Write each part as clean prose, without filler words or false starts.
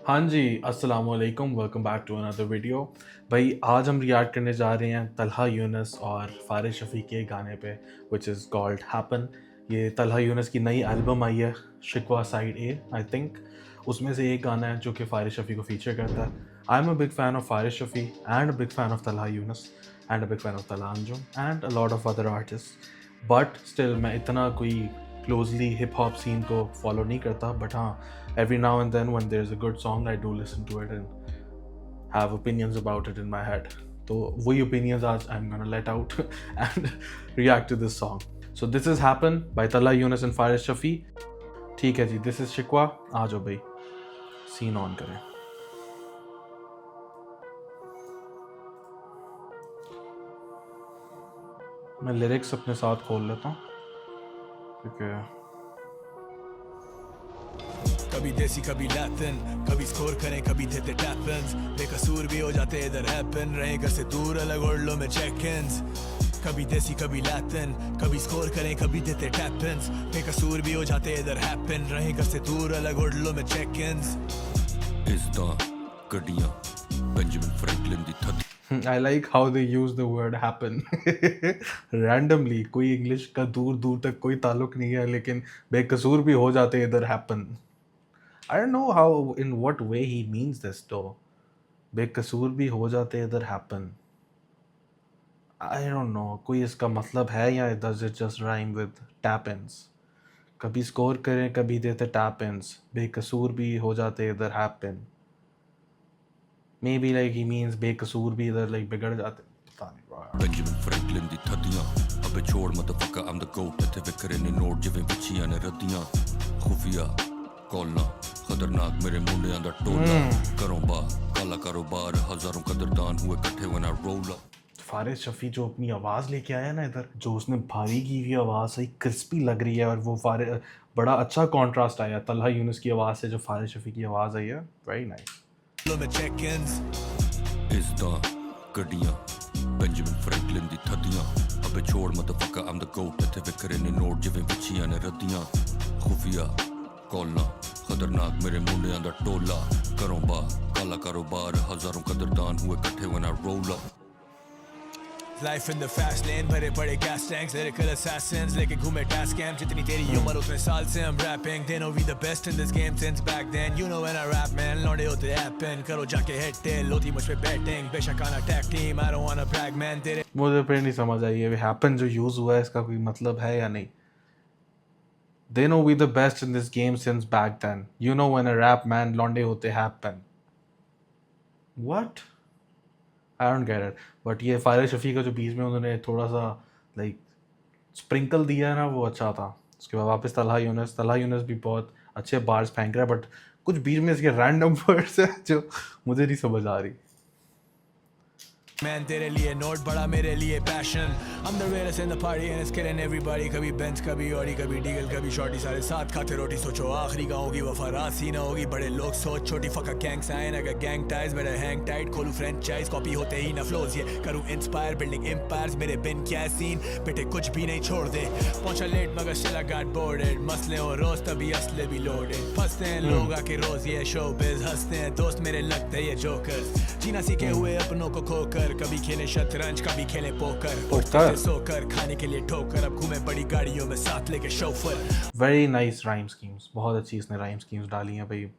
हाँ जी, अस्सलामुअलैकुम, welcome back to another video. भाई आज हम रिएक्ट करने जा रहे हैं तलहा यूनुस और फ़ारिज़ शफ़ी के गाने पे व्हिच इज़ कॉल्ड हैपन। ये तलहा यूनुस की नई एल्बम आई है, शिकवा साइड ए आई थिंक। उसमें से एक गाना है जो कि फ़ारिज़ शफ़ी को फ़ीचर करता है। I am a big fan of Faris Shafi and a big fan of Talha Yunus and a big fan of Talha Anjum and a lot of other artist. But still मैं इतना कोई क्लोजली हिप हॉप सीन को फॉलो नहीं करता, बट हाँ, every now and then when there's a good song I do listen to it and have opinions about it in my head. So वही opinions आज I'm gonna let out and react to this song. So this is Happen by Tala Yunus and Faris Shafi. ठीक है जी, this is शिकवा। आ जाओ भाई, scene on करें। मैं lyrics अपने साथ खोल लेता हूँ क्योंकि कभी देसी कभी लैटिन, कभी स्कोर करें कभी देते टैप-इन्स, बेकसूर भी हो जाते इधर हैपन, रहे घर से दूर अलग ओरलो में चेक-इन्स। कभी देसी कभी लैटिन, कभी स्कोर करें कभी देते टैप-इन्स, बेकसूर भी हो जाते इधर हैपन, रहे घर से दूर अलग ओरलो में चेक-इन्स। इस दा गड्डियां बेंजामिन फ्रैंकलिन दी थदी। I like how they use the word happen randomly। कोई इंग्लिश का दूर दूर तक कोई ताल्लुक नहीं है, लेकिन बेकसूर भी हो जाते इधर happen। I don't know how, in what way he means this though। बेकसूर भी हो जाते इधर happen। I don't know, कोई इसका मतलब है या does it just rhyme with tap-ins? कभी स्कोर करें कभी देते tap-ins, बेकसूर भी हो जाते इधर happen। Maybe like he means बेकसूर भी इधर like बिगड़ जाते, पता नहीं। बेंजामिन फ्रैंकलिन दी थदियां अबे छोड़ मदफका I'm the goat इत्थे विकरे ने नोट जिवें विचियां ने रद्दियां खुफिया कॉलना खतरनाक मेरे मुंडियां दा टोला करों बा काला कारोबार हजारों कदरदान हुए इकट्ठे when I roll up। Faris Shafi जो अपनी आवाज़ लेके आया ना इधर, जो उसने भारी की हुई आवाज़ सही क्रिस्पी लग रही है, और वो बड़ा अच्छा कॉन्ट्रास्ट आया तलहा यूनुस की आवाज़ से जो फारिस शफ़ी की आवाज़ आई है। Very nice. इस दा गड्डियां बेंजामिन फ्रैंकलिन दी थदियां अबे छोड़ मदफका I'm the goat इत्थे विकरे ने नोट जिवें विचियां ने रद्दियां खुफिया कॉलना खतरनाक मेरे मुंडियां दा टोला करों बा काला कारोबार हजारों कदरदान हुए इकट्ठे when I roll up। Life in the fast lane, भरे पड़े गैस टैंक्स, लिरिकल असैसिन्स लेके घूमे टास्क कैंप, जितनी तेरी उम्र उतने साल से हम wrapping, they know we the best in this game since back then, you know when I rap man, लौंडे होते हैपन, करो जाके हिट टेल, होती मुझ पे बैटिंग, बेशक आना tag team, I don't wanna brag man, तेरे मुझे फिर नहीं समझ आई ये हैपन जो यूज़ हुआ है इसका कोई मतलब है या नहीं। They know we the best in this game since back then, you know when I rap man, लौंडे होते happen. What? I don't get it. But ये फारिस शफ़ी का जो बीच में उन्होंने थोड़ा सा लाइक स्प्रिंकल दिया है ना, वो अच्छा था। उसके बाद वापस तलहा यूनुस भी बहुत अच्छे बार्स फेंक रहा है, बट कुछ बीच में इसके रैंडम वर्ड्स है जो मुझे नहीं समझ आ रही। Man तेरे लिए नोट बड़ा मेरे लिए passion, I'm the realest in the party and it's killing everybody, कभी बेंच कभी ऑडी कभी डीगल कभी शॉर्टी, सारे साथ खाते रोटी, सोचो आखिरी का होगी वफा रासी ना होगी, बड़े लोग सोच छोटी फका गैंग साइन, अगर gang ties better hang tight, खोलूं फ्रेंचाइज कॉपी होते ही ना फ्लोज, ये करूं इंस्पायर बिल्डिंग एम्पायर्स, मेरे बिन क्या सीन बेटे कुछ भी नहीं छोड़ दे, पहुंचा लेट मगर स्टिल आई गॉट बोर्डेड, मसले हो रोज तभी असले भी लोडेड, फंसते हैं लोग आके रोज ये शोबिज, हंसते हैं दोस्त मेरे लगते ये जोकर्स, जीना सीखे हुए अपनों को खोकर, कभी खेले शतरंज कभी खेले पोकर, उठते थे सोकर खाने के लिए ठोकर, अब घूमे बड़ी गाड़ियों में साथ लेके chauffeur. Very nice rhyme schemes, बहुत अच्छी इसने राइम स्कीम्स डाली हैं भाई।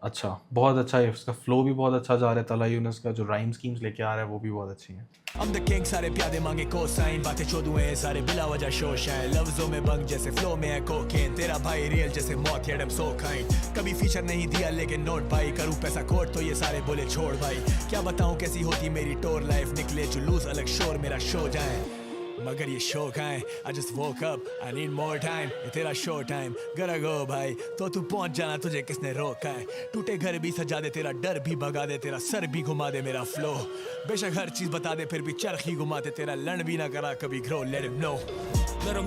अच्छा, बहुत अच्छा है, इसका फ्लो भी बहुत अच्छा जा रहा है। तलहा यूनुस का जो राइम स्कीम्स लेके आ रहा है वो भी बहुत अच्छी हैं। I'm the king, सारे प्यादे मांगे कोसाइन, बातें चोदू हैं सारे बिला वजह शोश हैं, लफ्जों में बंग जैसे फ्लो में है कोकेन, तेरा भाई रियल जैसे मौत येट I'm so kind, कभी फीचर नहीं दिया लेकिन नोट भाई, करूँ पैसा कोट तो ये सारे बोले छोड़ भाई, क्या बताऊँ कैसी होती मेरी टोर लाइफ, निकले जुलूस अलग शोर मेरा शो जाए, मगर ये शो कहाँ है, I just woke up, I need more time, ये तेरा शो टाइम, gotta go भाई, तो तू पहुंच जाना तुझे किसने रोका है, टूटे घर भी सजा दे तेरा डर भी भगा दे, तेरा सर भी घुमा दे मेरा फ्लो, बेशक हर चीज बता दे फिर भी चरखी घुमा दे, तेरा लड़ भी ना करा कभी grow, let him know। Let them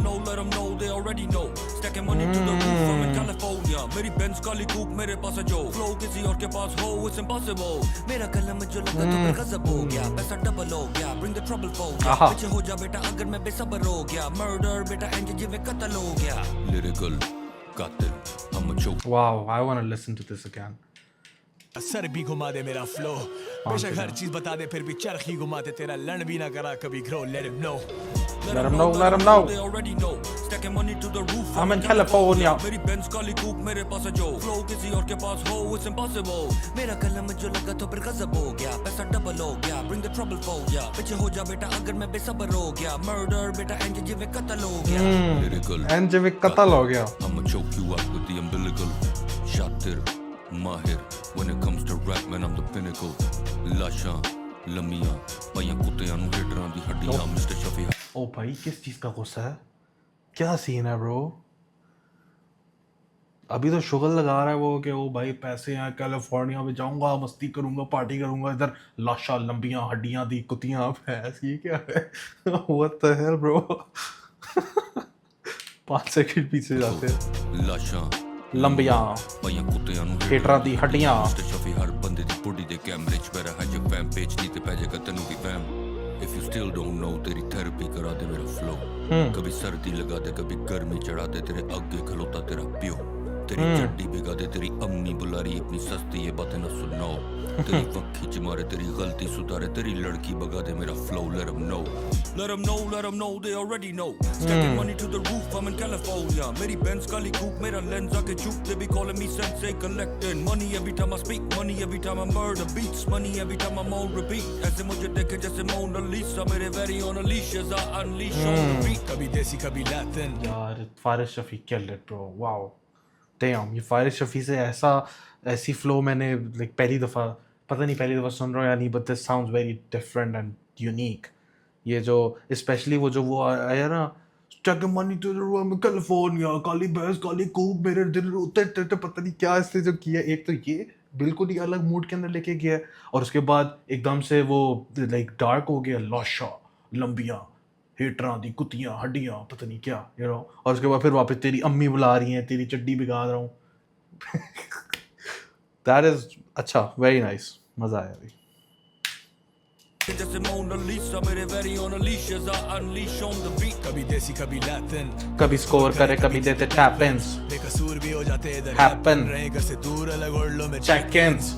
know, they already know, stacking money to the roof from in California, मेरी Benz काली coupe मेरे पास है जो, flow किसी और के पास हो it's impossible, मेरा कलम जो लगा तो फिर गजब हो गया, पैसा डबल हो गया, bring the trouble for गया, पीछे हो जा बेटा अगर मैं बेसब्र हो गया, murder बेटा एंज जिवे कत्ल हो गया, lyrical कातिल हम जो। Wow, I want to listen to this again. Sir भी घुमा दे मेरा फ्लो बेशक हर चीज बता दे फिर भी चरखी घुमा दे तेरा लड़ भी ना करा कभी ग्रो let him know Let him know, let him know. They already know. Stacking money to the roof. I'm in California. मेरी Benz काली coupe मेरे पास है जो flow किसी और के पास हो it's impossible. मेरा कलम जो लगा तो फिर गजब हो गया पैसा डबल हो गया bring the trouble for ya पीछे हो जा बेटा अगर मैं बेसब्र हो गया murder बेटा एंज जिਵੇਂ कत्ल हो गया lyrical एंड जिਵੇਂ कत्ल हो गया I'ma choke you out with the umbilical शातिर माहिर when it comes to rap man I'm the pinnacle लाशां लमियां पाइयां कुत्तियां ਨੂੰ ਹੀਟਰਾਂ ਦੀ ਹੱਡੀਆਂ ਮਿਸਟਰ ਸ਼ਫੀ ओ भाई किस चीज का गुस्सा है क्या सीन है ब्रो अभी तो शुगर लगा रहा है वो कि ओ भाई पैसे हैं कैलिफोर्निया में जाऊंगा मस्ती करूंगा पार्टी करूंगा इधर लाशा लंबियां हड्डियां दी कुत्तियां भैंस ये क्या है what the hell bro 5 second पीछे जाते हैं ਲਾਸ਼ਾਂ लंबियां ਪਾਈਆਂ ਕੁੱਤਿਆਂ ਨੂੰ ਹੀਟਰਾਂ ਦੀ ਹੱਡੀਆਂ ਮਿਸਟਰ ਸ਼ਫੀ ਹਰ ਬੰਦੇ ਦੀ ਬੁੱਢੀ ਦੇ ਕੈਮਰੇ 'ਚ ਬੈਠਾ ਹੈ ਜੋ ਫੈਮ ਪੇਜ ਨਹੀਂ ਤੇ ਪੈ ਜਾਏਗਾ ਤੈਨੂੰ ਵੀ ਫੈਮ If you still don't know तेरी थेरेपी करा दे मेरा फ्लो कभी सर्दी लगा दे कभी गर्मी चढ़ा दे तेरे आगे खलोता तेरा प्यो तेरी चड्डी बिगा दे तेरी अम्मी बुला रही अपनी सस्ती ये बातें न सुनाओ तेरी वक्खी च मारे तेरी गलती सुधारे तेरी लड़की बगा दे मेरा flow let 'em know they already know stacking money to the roof I'm in California मेरी Benz काली coupe मेरा lens आके चूक they be calling me sensei collecting money every time I speak money every time I murder beats money every time I'm on repeat ऐसे मुझे देखे जैसे Mona Lisa मेरे very own Alicia I unleash on the beat कभी देसी कभी Latin यार फारिश Shafi killed it bro wow damn ये फारिश शफी से ऐसी फ्लो मैंने लाइक पहली दफ़ा पता नहीं पहली दफ़ा सुन रहा हूँ या नहीं but this sounds very different and unique ये जो स्पेशली वो आया ना Stacking money to the room in California काली भैंस काली कूप मेरे दिल रोते पता नहीं क्या इससे जो किया एक तो ये बिल्कुल ही अलग मूड के अंदर लेके गया और उसके बाद एकदम से वो लाइक डार्क हो गया लाशा लंबियां हीटरां दी कुत्तियां हड्डियां पता नहीं क्या यू नो और उसके बाद फिर वापस तेरी अम्मी बुला रही हैं तेरी चड्डी बिगाड़ रहा हूँ दैट इज अच्छा वेरी नाइस मजा आया अभी जैसे Mona Lisa मेरे very own Alicia I unleash on the beat कभी देसी कभी लैटिन कभी स्कोर करे कभी देते टैप इन्स बेकसूर भी हो जाते इधर Happen. रहे घर से दूर अलग ओढ़ में चेक इन्स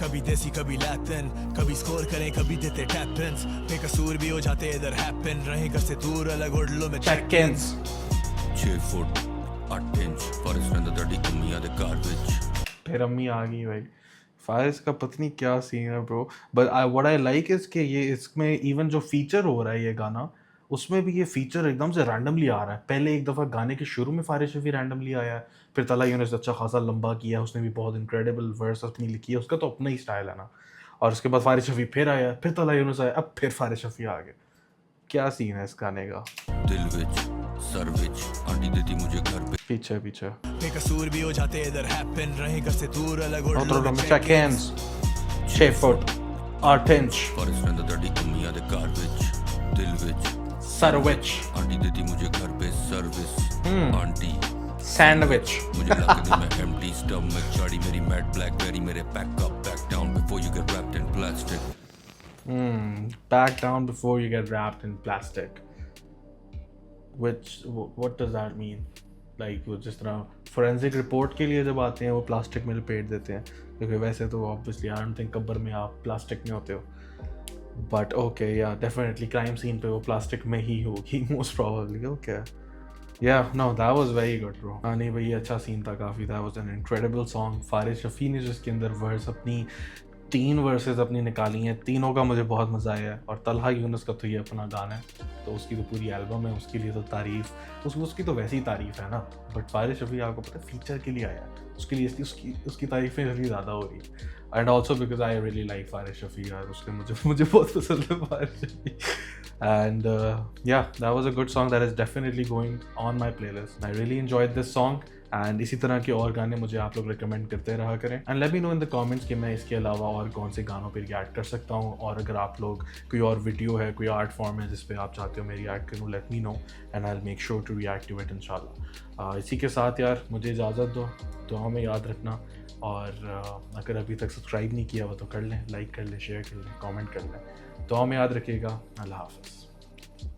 कभी देसी कभी लैटिन कभी स्कोर करें कभी देते टैप इन्स बेकसूर भी हो जाते इधर हैपन रहे घर से दूर अलग ओढ़ में चेक इन्स 6 फुट 8 इंच फारिस रहंदा तड़ी अम्मियां दे घर विच फिर अम्मी आ गई भाई फारिस का पता नहीं क्या सीन है bro but what I like is कि ये इसमें इवन जो फीचर हो रहा है ये गाना उसमें भी ये फीचर एकदम से रैंडमली आ रहा है पहले एक दफ़ा गाने के शुरू में फारिस शफी रैंडमली आया है फिर तला यूनिस अच्छा खासा लंबा किया है उसने भी बहुत इनक्रेडिबल वर्स अपनी लिखी है उसका तो अपना ही स्टाइल है ना और उसके बाद फारिस शफी फिर आया फिर तला यूनिस आया अब फिर फारिस शफी आ गया क्या सीन है इस गाने का दिल विच सर विच आंटी देती मुझे घर पे पीछे पीछे बेकसूर भी हो जाते इधर हैपन रहे घर से दूर अलग ओढ़ में check ins 6 फुट 8 इंच फारिस रहंदा तड़ी अम्मियां दे घर विच दिल विच सर विच आंटी देती मुझे घर पे सर्विस आंटी सैंडविच मुझे लग दे मैं एम्प्टी स्टमक चाड़ी मेरी मैट ब्लैकबेरी मेरे pack up back down before you get wrapped in plastic back down before you get wrapped in plastic which what does that mean like वो जिस तरह forensic report के लिए जब आते हैं वो प्लास्टिक में लपेट देते हैं क्योंकि वैसे तो obviously I don't think कब्र में आप प्लास्टिक में होते हो but okay yeah definitely crime scene पे वो प्लास्टिक में ही होगी most probably okay yeah no that was very good bro हाँ नहीं भाई अच्छा सीन था काफ़ी that was an incredible song Faris Shafi ने जिसके अंदर वर्स अपनी 3 वर्सेस अपनी निकाली हैं तीनों का मुझे बहुत मज़ा आया है और तलहा यूनुस का तो ये अपना गाना है तो उसकी तो पूरी एल्बम है उसके लिए तो तारीफ़ उसकी तो वैसी ही तारीफ़ है ना बट फारिस शफी आपको पता है फीचर के लिए आया है उसके लिए उसकी तारीफ़ें जल्दी ज़्यादा हो रही and also because I really like Faris Shafi यार उसके मुझे बहुत पसंद है Faris Shafi and yeah that was a good song that is definitely going on my playlist I really enjoyed this song and इसी तरह के और गाने मुझे आप लोग रिकमेंड करते रहा करें and let me no in the comments कि मैं इसके अलावा और कौन से गानों पर रिएक्ट कर सकता हूँ और अगर आप लोग कोई और वीडियो है कोई आर्ट फॉर्म है जिस पे आप चाहते हो मैं रिएक्ट करूँ let me know and I will make sure to react to it इंशाल्लाह इसी के साथ यार मुझे इजाज़त दो दुआ में याद रखना और अगर अभी तक सब्सक्राइब नहीं किया हुआ तो कर लें लाइक कर लें शेयर कर लें कॉमेंट कर लें दुआ में याद रखिएगा अल्लाह हाफ़िज़